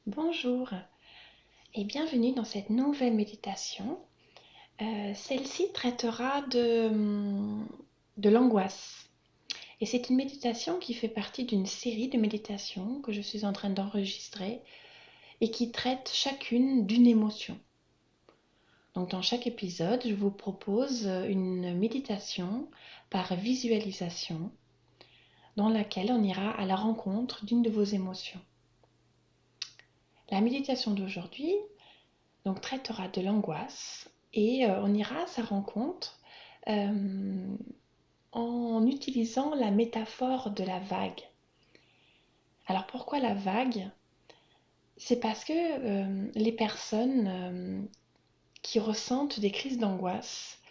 Bonjour et bienvenue dans cette nouvelle méditation. Celle-ci traitera de l'angoisse. Et c'est une méditation qui fait partie d'une série de méditations que je suis en train d'enregistrer et qui traite chacune d'une émotion. Donc dans chaque épisode, je vous propose une méditation par visualisation dans laquelle on ira à la rencontre d'une de vos émotions. La méditation d'aujourd'hui donc traitera de l'angoisse et on ira à sa rencontre euh, en utilisant la métaphore de la vague. Alors pourquoi la vague? C'est parce que les personnes qui ressentent des crises d'angoisse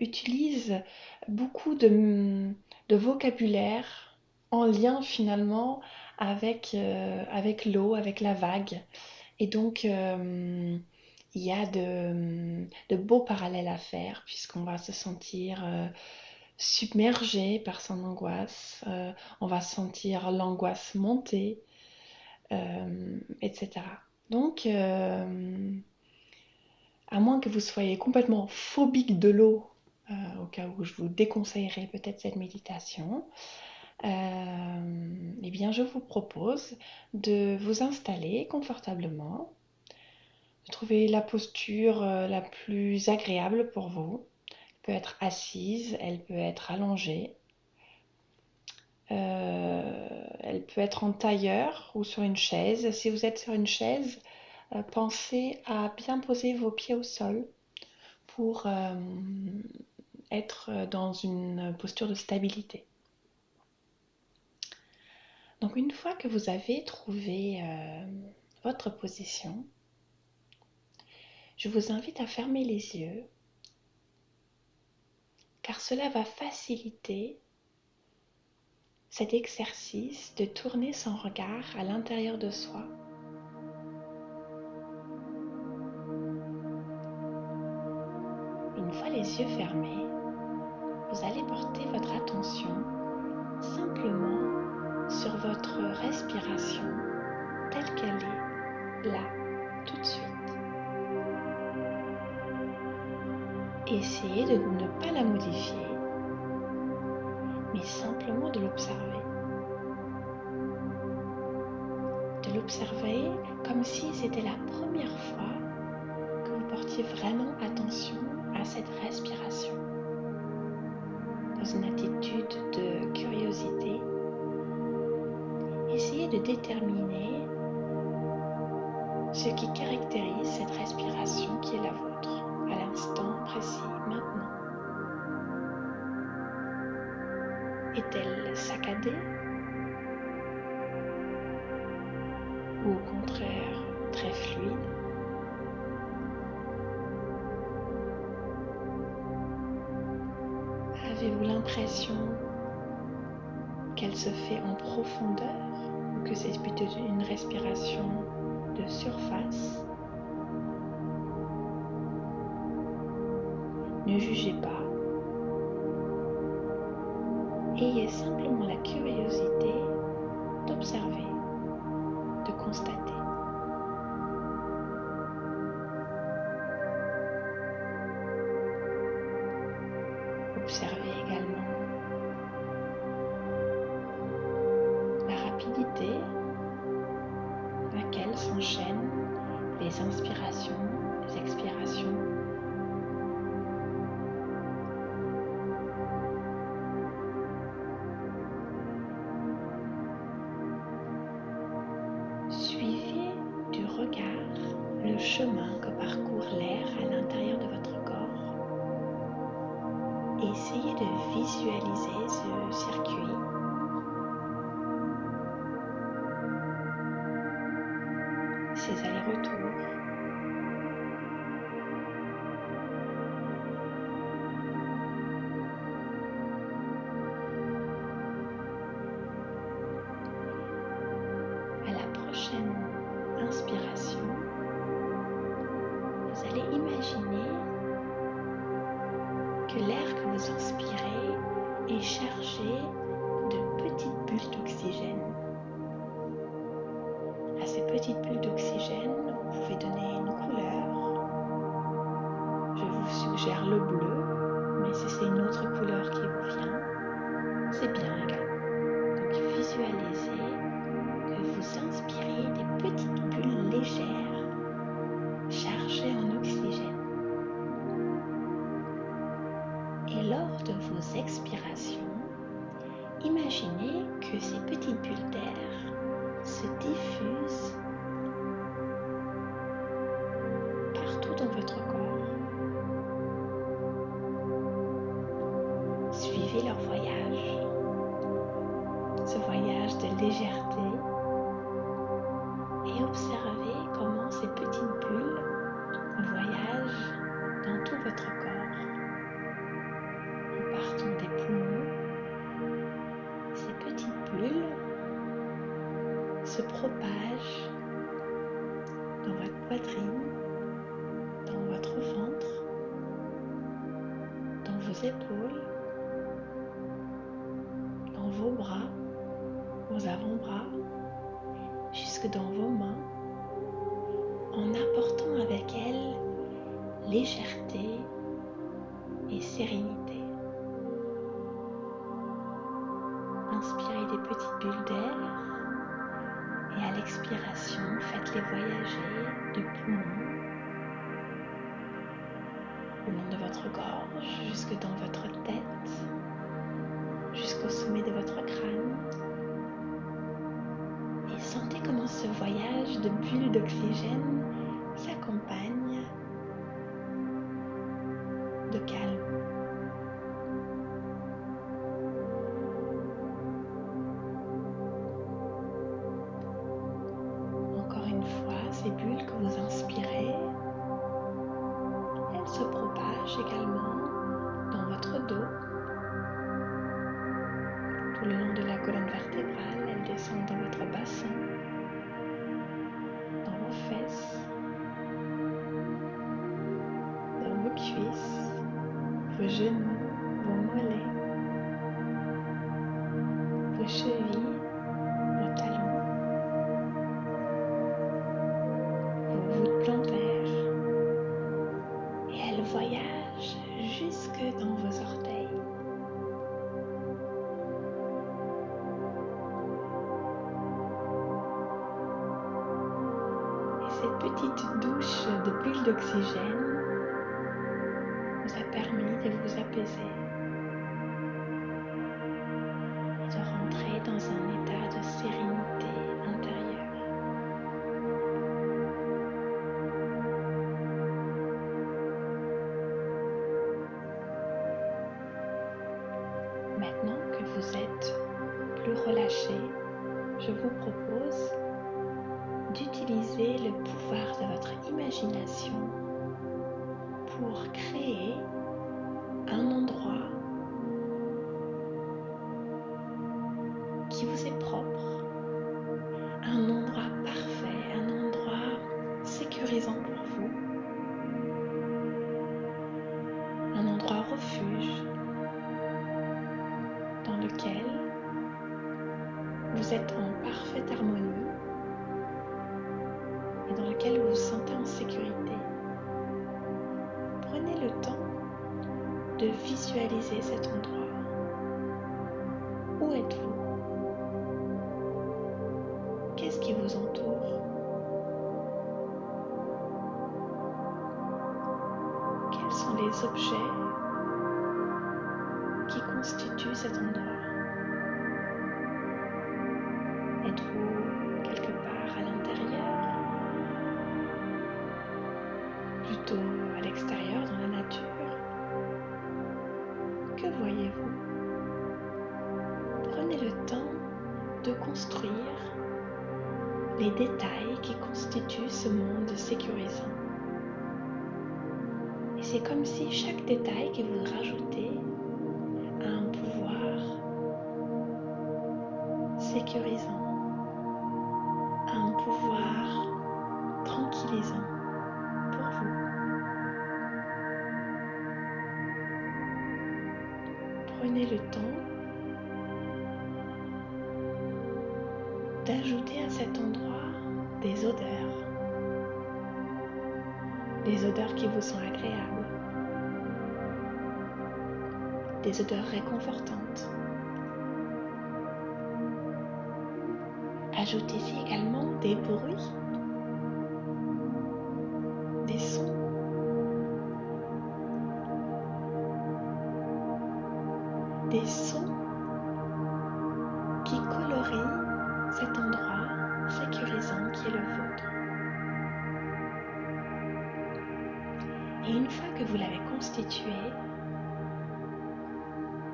utilisent beaucoup de vocabulaire en lien finalement avec l'eau, avec la vague. Et donc, il y a de beaux parallèles à faire puisqu'on va se sentir submergé par son angoisse, on va sentir l'angoisse monter, etc. Donc, à moins que vous soyez complètement phobique de l'eau, au cas où je vous déconseillerais peut-être cette méditation, eh bien je vous propose de vous installer confortablement, de trouver la posture la plus agréable pour vous. Elle peut être assise, elle peut être allongée, elle peut être en tailleur ou sur une chaise. Si vous êtes sur une chaise, pensez à bien poser vos pieds au sol pour être dans une posture de stabilité. Donc une fois que vous avez trouvé votre position, je vous invite à fermer les yeux car cela va faciliter cet exercice de tourner son regard à l'intérieur de soi. Une fois les yeux fermés, vous allez porter votre attention simplement sur votre respiration telle qu'elle est là, tout de suite. Essayez de ne pas la modifier, mais simplement de l'observer. De l'observer comme si c'était la première fois que vous portiez vraiment attention à cette respiration. Dans une attitude de curiosité, essayez de déterminer ce qui caractérise cette respiration qui est la vôtre, à l'instant précis, maintenant. Est-elle saccadée ou au contraire très fluide? Avez-vous l'impression qu'elle se fait en profondeur ou que c'est plutôt une respiration de surface? Ne jugez pas. Ayez simplement la curiosité d'observer, de constater. Observez également la rapidité à laquelle s'enchaînent les inspirations, les expirations. Suivez du regard le chemin que parcourt l'air à l'intérieur de votre corps. Essayez de visualiser ce circuit. Ces allers-retours. À la prochaine inspiration, vous allez imaginer que l'air que vous inspirez est chargé de petites bulles d'oxygène. À ces petites bulles d'oxygène, vous pouvez donner une couleur. Je vous suggère le bleu, mais si c'est une autre couleur qui vous vient, c'est bien également. Donc visualisez que vous inspirez des petites bulles légères, chargées en oxygène. Et lors de vos expirations, imaginez que ces petites bulles d'air se diffusent partout dans votre corps. Suivez leur voyage, ce voyage de légèreté, et observez comment ces petites bulles voyagent dans tout votre corps. En partant des poumons, ces petites bulles se propagent dans votre poitrine, dans votre ventre, dans vos épaules, dans vos bras, vos avant-bras, jusque dans vos mains, en apportant avec elles légèreté et sérénité. Inspirez des petites bulles d'air et à l'expiration, faites-les voyager du poumon au long de votre gorge, jusque dans votre tête, jusqu'au sommet de votre crâne. Et sentez comment ce voyage de bulles d'oxygène s'accompagne de calme. Encore une fois, ces bulles que vous inspirez, elles se propagent également dans votre dos, tout le long de la colonne vertébrale. Elles descendent dans votre bassin, dans vos fesses, dans vos cuisses, vos genoux, vos mollets, vos chevilles, vos talons, vos voûtes plantaires, et elles voyagent jusque dans vos orteils. Et cette petite douche de bulles d'oxygène vous a permis de vous apaiser et de rentrer dans un état de sérénité intérieure. Maintenant que vous êtes plus relâché, je vous propose d'utiliser le pouvoir de votre imagination pour créer un endroit qui vous est propre, un endroit parfait, un endroit sécurisant pour vous, un endroit refuge dans lequel vous êtes en parfaite harmonie et dans lequel vous vous sentez en sécurité. Prenez le temps de visualiser cet endroit. Où êtes-vous? Qu'est-ce qui vous entoure? Quels sont les objets qui constituent cet endroit? Êtes-vous quelque part à l'intérieur? Plutôt à l'extérieur, dans la nature? Que voyez-vous? Prenez le temps de construire les détails qui constituent ce monde sécurisant. Et c'est comme si chaque détail que vous rajoutez a un pouvoir sécurisant, a un pouvoir tranquillisant pour vous. Prenez le temps d'ajouter à cet endroit des odeurs qui vous sont agréables, des odeurs réconfortantes. Ajoutez-y également des bruits, des sons. Des sons qui colorient cet endroit sécurisant qui est le vôtre. Et une fois que vous l'avez constitué,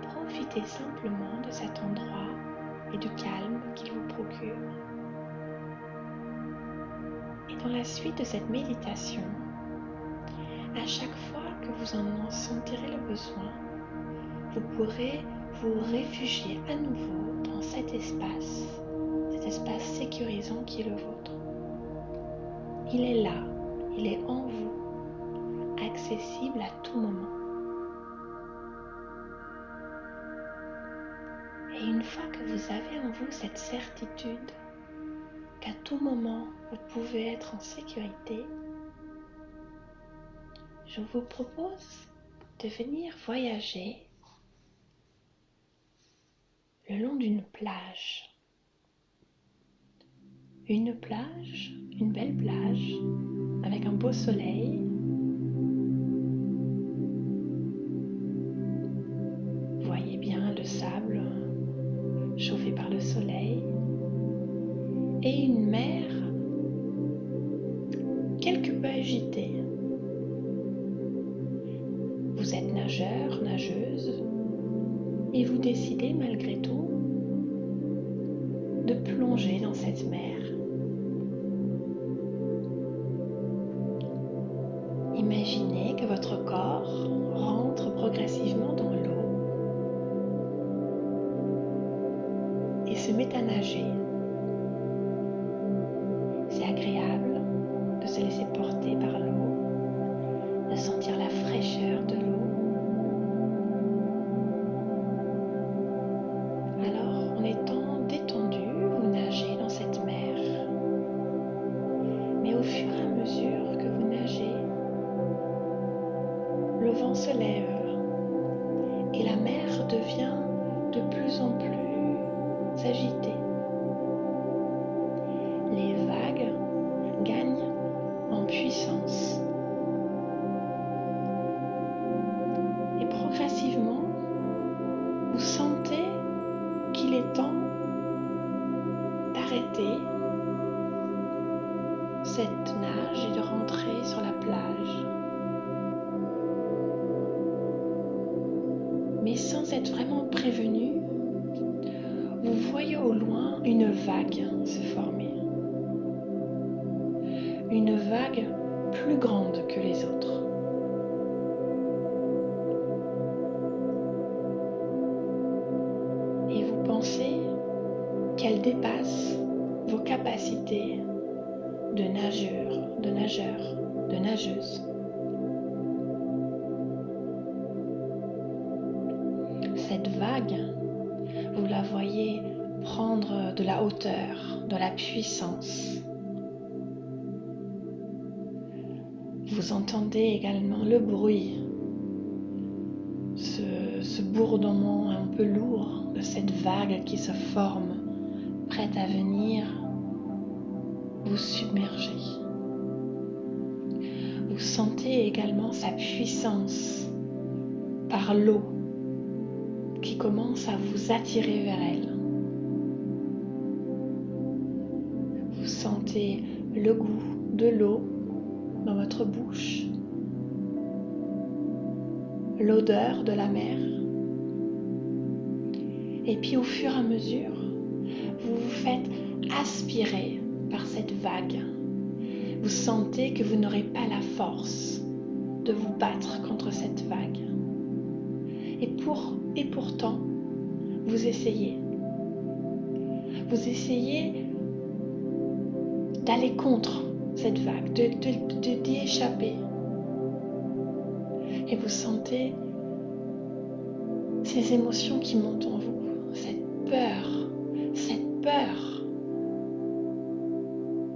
profitez simplement de cet endroit et du calme qu'il vous procure. Et dans la suite de cette méditation, à chaque fois que vous en sentirez le besoin, vous pourrez vous réfugier à nouveau dans cet espace sécurisant qui est le vôtre. Il est là, il est en vous, accessible à tout moment. Et une fois que vous avez en vous cette certitude qu'à tout moment vous pouvez être en sécurité, je vous propose de venir voyager le long d'une plage. Une plage, une belle plage, avec un beau soleil. Vous voyez bien le sable chauffé par le soleil. Et une mer quelque peu agitée. Vous êtes nageur, nageuse, et vous décidez malgré tout de plonger dans cette mer. Imaginez que votre corps rentre progressivement dans l'eau et se met à nager. C'est agréable de se laisser porter par l'eau, de sentir la fraîcheur de l'eau. Alors, en étant détendu, vous nagez dans cette mer. Mais au fur et à mesure que vous nagez, le vent se lève et la mer devient de plus en plus agitée. Les vagues gagnent en puissance. Et progressivement, vous sentez qu'il est temps d'arrêter cette nage et de rentrer sur la plage. Mais sans être vraiment prévenu, vous voyez au loin une vague se former. Une vague plus grande que les autres. Et vous pensez qu'elle dépasse vos capacités de nageur, de nageuse. Cette vague, vous la voyez prendre de la hauteur, de la puissance. Vous entendez également le bruit, ce bourdonnement un peu lourd de cette vague qui se forme, prête à venir vous submerger. Vous sentez également sa puissance par l'eau qui commence à vous attirer vers elle. Vous sentez le goût de l'eau dans votre bouche, l'odeur de la mer. Et puis au fur et à mesure, vous vous faites aspirer par cette vague. Vous sentez que vous n'aurez pas la force de vous battre contre cette vague. Et pourtant, vous essayez. Vous essayez d'aller contre cette vague, d'y échapper. Et vous sentez ces émotions qui montent en vous, cette peur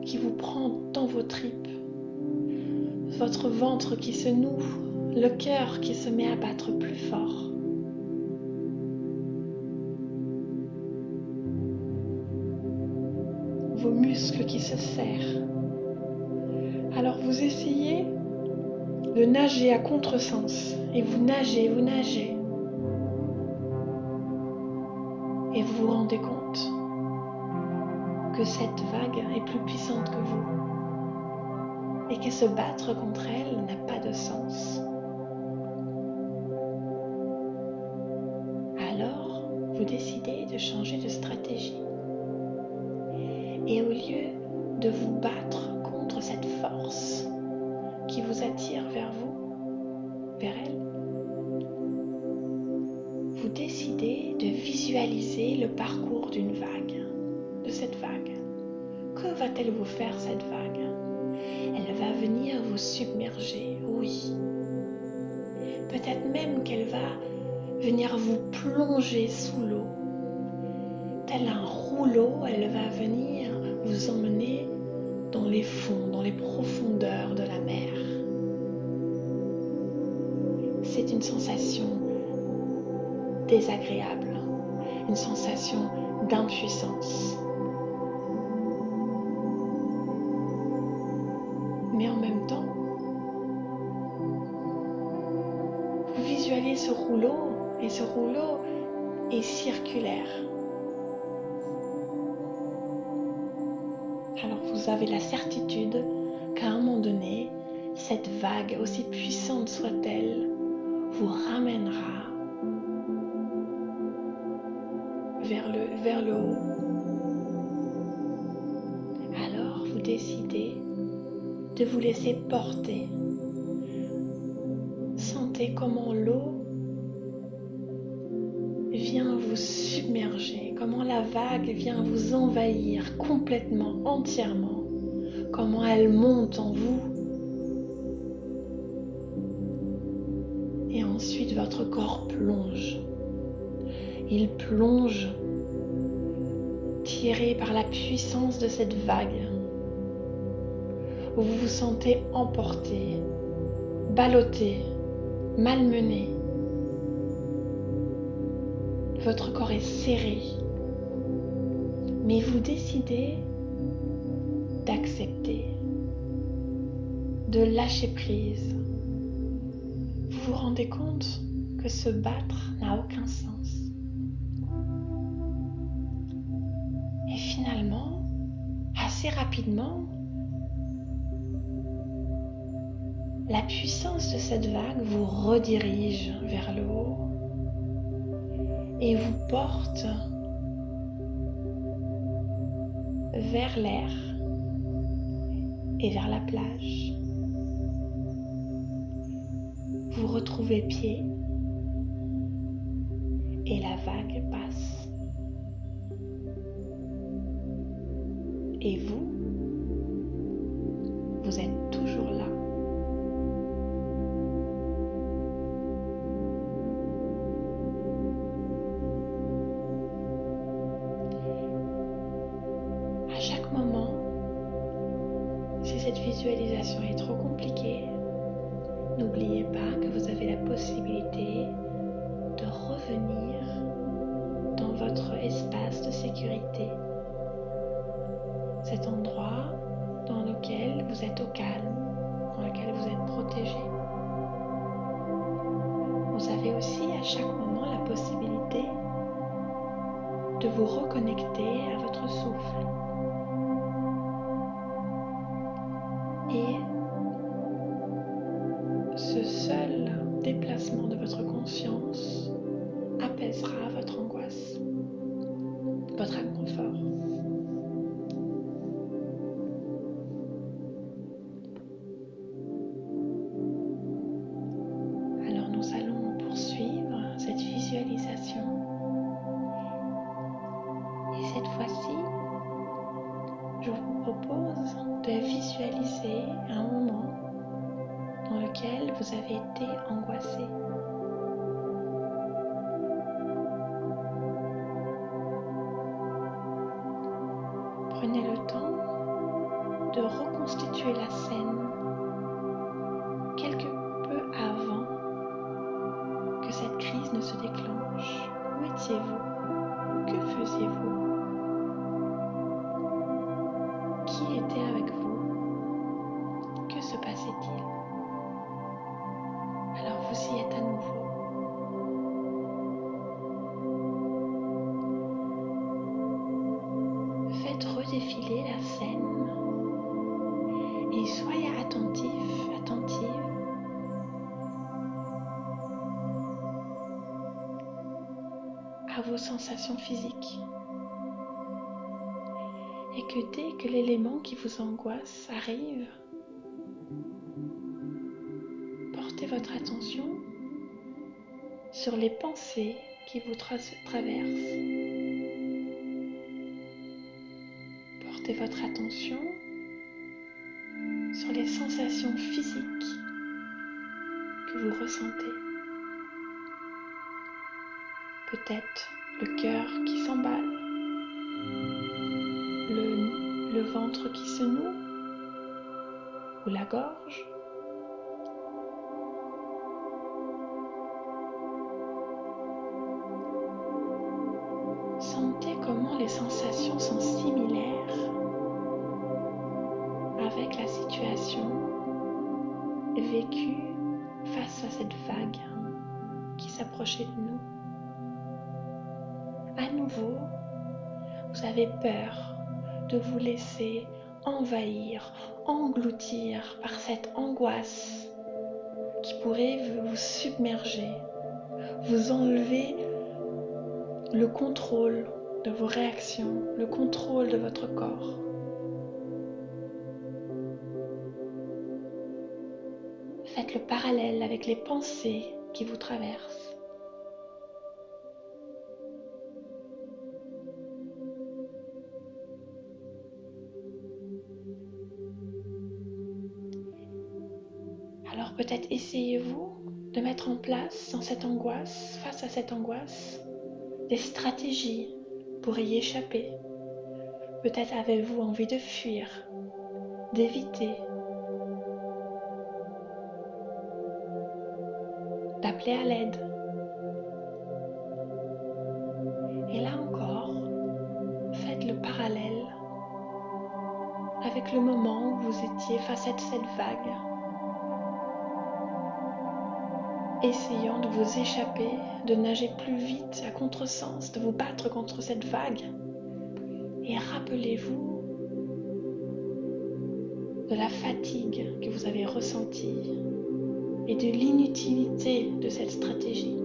qui vous prend dans vos tripes, votre ventre qui se noue, le cœur qui se met à battre plus fort. Vos muscles qui se serrent. Alors vous essayez de nager à contresens et vous nagez, vous nagez. Et vous vous rendez compte que cette vague est plus puissante que vous et que se battre contre elle n'a pas de sens. Alors, vous décidez de changer de stratégie. Et au lieu de vous battre contre cette force qui vous attire vers vous, vers elle, vous décidez de visualiser le parcours d'une vague, de cette vague. Que va-t-elle vous faire, cette vague? Elle va venir vous submerger, oui. Peut-être même qu'elle va venir vous plonger sous l'eau. Tel un rouleau, elle va venir vous emmener dans les fonds, dans les profondeurs de la mer. C'est une sensation désagréable, une sensation d'impuissance. Mais en même temps, vous visualisez ce rouleau, et ce rouleau est circulaire. Alors vous avez la certitude qu'à un moment donné, cette vague, aussi puissante soit-elle, vous ramènera vers le haut. Alors vous décidez de vous laisser porter. Sentez comment l'eau vient vous submerger, comment la vague vient vous envahir complètement, entièrement, comment elle monte en vous. Et ensuite votre corps plonge. Il plonge, tiré par la puissance de cette vague. Vous vous sentez emporté, ballotté, malmené. Votre corps est serré, mais vous décidez d'accepter, de lâcher prise. Vous vous rendez compte que se battre n'a aucun sens. Et finalement, assez rapidement, la puissance de cette vague vous redirige vers le haut et vous porte vers l'air et vers la plage. Vous retrouvez pied et la vague passe. Et vous êtes toujours là. À chaque moment, si cette visualisation est trop compliquée, n'oubliez pas que vous avez la possibilité de revenir dans votre espace de sécurité, cet endroit dans lequel vous êtes au calme, dans lequel vous êtes protégé. Vous avez aussi à chaque moment la possibilité de vous reconnecter à votre souffle. Et ce seul déplacement de votre conscience apaisera votre angoisse, votre inconfort. Alors nous allons poursuivre cette visualisation. Et cette fois-ci, je vous propose de visualiser un moment dans lequel vous avez été angoissé. Prenez le temps de reconstituer la scène quelque peu avant que cette crise ne se déclenche. Où étiez-vous? Que faisiez-vous? Qui était avec vous? Que se passait-il? Alors vous y êtes à nouveau. Faites redéfiler la scène et soyez attentif, attentive à vos sensations physiques. Et que dès que l'élément qui vous angoisse arrive, portez votre attention sur les pensées qui vous traversent. Portez votre attention sur les sensations physiques que vous ressentez. Peut-être le cœur qui s'emballe, le ventre qui se noue ou la gorge. Sentez comment les sensations sont similaires avec la situation vécue face à cette vague qui s'approchait de nous. À nouveau, vous avez peur de vous laisser envahir, engloutir par cette angoisse qui pourrait vous submerger, vous enlever le contrôle de vos réactions, le contrôle de votre corps. Faites le parallèle avec les pensées qui vous traversent. Alors peut-être essayez-vous de mettre en place dans cette angoisse, face à cette angoisse, des stratégies pour y échapper. Peut-être avez-vous envie de fuir, d'éviter, d'appeler à l'aide. Et là encore, faites le parallèle avec le moment où vous étiez face à cette vague, essayant de vous échapper, de nager plus vite à contresens, de vous battre contre cette vague. Et rappelez-vous de la fatigue que vous avez ressentie et de l'inutilité de cette stratégie.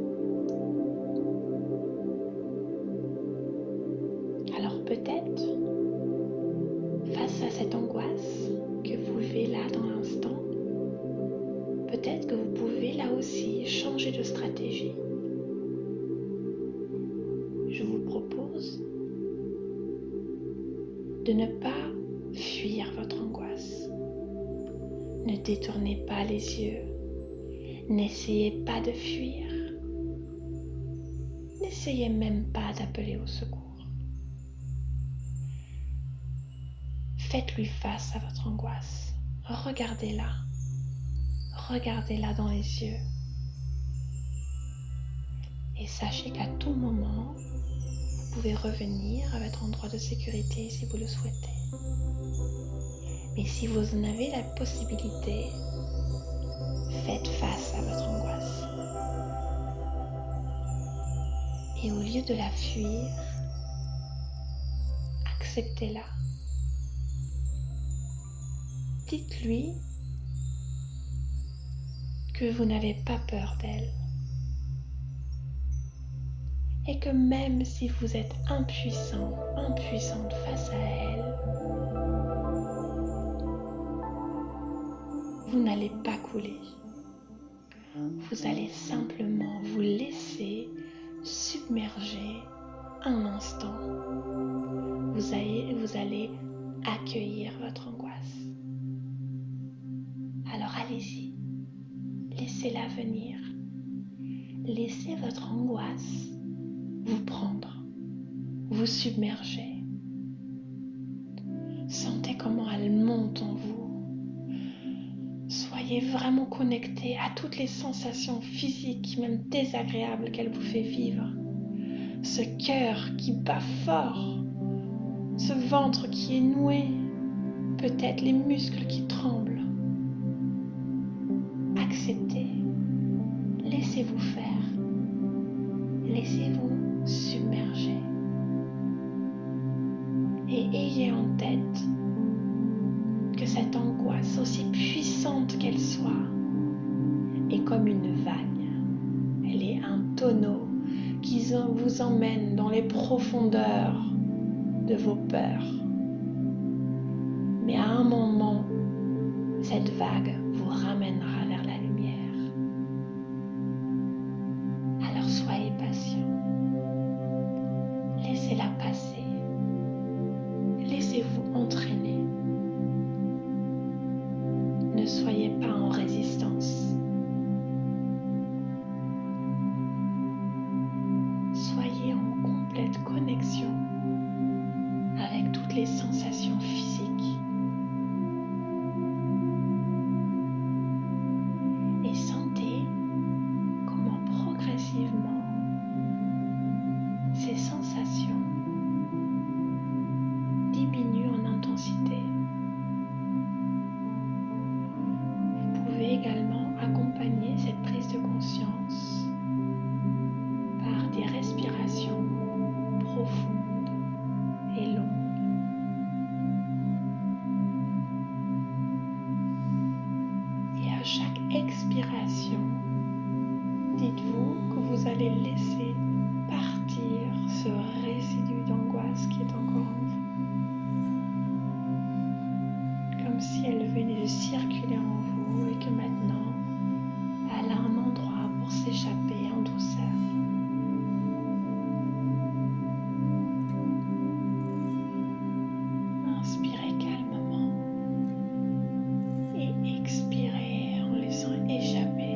Alors peut-être, face à cette angoisse que vous vivez là dans l'instant, peut-être que vous pouvez là aussi changer de stratégie. Je vous propose de ne pas fuir votre angoisse. Ne détournez pas les yeux. N'essayez pas de fuir. N'essayez même pas d'appeler au secours. Faites-lui face à votre angoisse. Regardez-la. Regardez-la dans les yeux. Et sachez qu'à tout moment, vous pouvez revenir à votre endroit de sécurité si vous le souhaitez. Mais si vous en avez la possibilité, faites face à votre angoisse. Et au lieu de la fuir, acceptez-la. Dites-lui que vous n'avez pas peur d'elle. Et que même si vous êtes impuissant, impuissante face à elle, vous n'allez pas couler. Vous allez simplement vous laisser submerger un instant. Vous allez accueillir votre angoisse. Alors allez-y, laissez-la venir. Laissez votre angoisse vous prendre, vous submerger. Sentez comment elle monte en soyez vraiment connecté à toutes les sensations physiques, même désagréables qu'elle vous fait vivre. Ce cœur qui bat fort, ce ventre qui est noué, peut-être les muscles qui tremblent. Acceptez, laissez-vous faire, laissez-vous submerger. Et ayez en tête que cette angoisse, aussi puissante qu'elle soit, est comme une vague. Elle est un tonneau qui vous emmène dans les profondeurs de vos peurs. Mais à un moment, cette vague vous ramènera vers la lumière. Alors soyez patient. Laissez-la passer. Laissez-vous entraîner. Ne soyez pas en résistance. Soyez en complète connexion avec toutes les sensations physiques. Et sentez comment progressivement ces sensations diminuent en intensité. Vous pouvez également accompagner cette prise de conscience par des respirations profondes et longues. Et à chaque expiration, dites-vous que vous allez laisser partir ce résidu d'angoisse qui est encore en vous. Comme si elle venait de circuler en vous et que maintenant, elle a un endroit pour s'échapper en douceur. Inspirez calmement et expirez en laissant échapper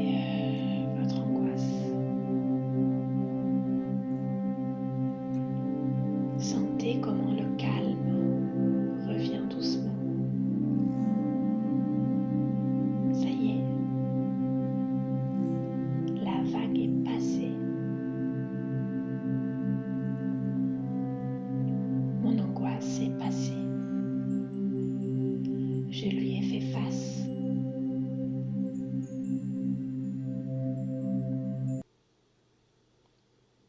votre angoisse. Sentez comment le calme revient doucement. Ça y est, la vague est passée. Mon angoisse est passée. Je lui ai fait face.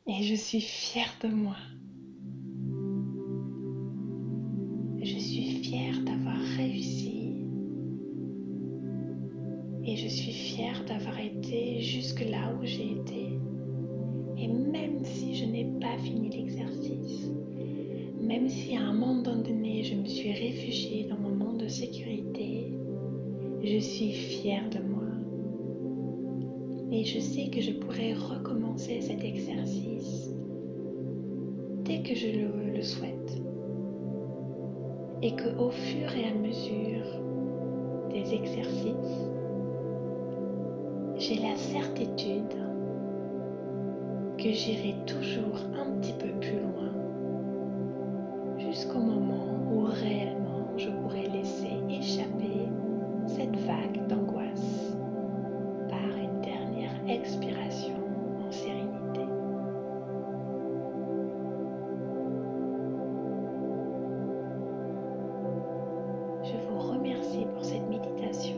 Et je suis fière de moi. Je suis fière d'avoir réussi. Et je suis fière d'avoir été jusque là où j'ai été. Et même si je n'ai pas fini l'exercice, même si à un moment donné je me suis réfugiée dans mon monde de sécurité, je suis fière de moi. Et je sais que je pourrai recommencer cet exercice dès que je le souhaite. Et qu'au fur et à mesure des exercices, j'ai la certitude que j'irai toujours un petit peu plus loin jusqu'au moment où réellement je pourrai laisser échapper cette vague d'angoisse par une dernière expiration en sérénité. Je vous remercie pour cette méditation.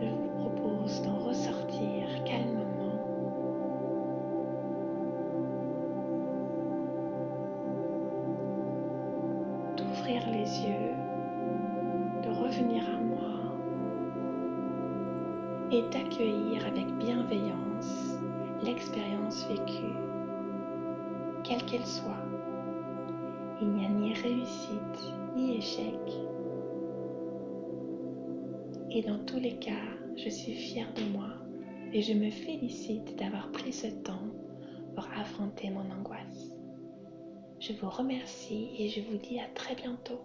Je vous propose d'en ressortir calmement. D'ouvrir les yeux, de revenir à moi et d'accueillir avec bienveillance l'expérience vécue, quelle qu'elle soit. Il n'y a ni réussite ni échec. Et dans tous les cas, je suis fière de moi et je me félicite d'avoir pris ce temps pour affronter mon angoisse. Je vous remercie et je vous dis à très bientôt.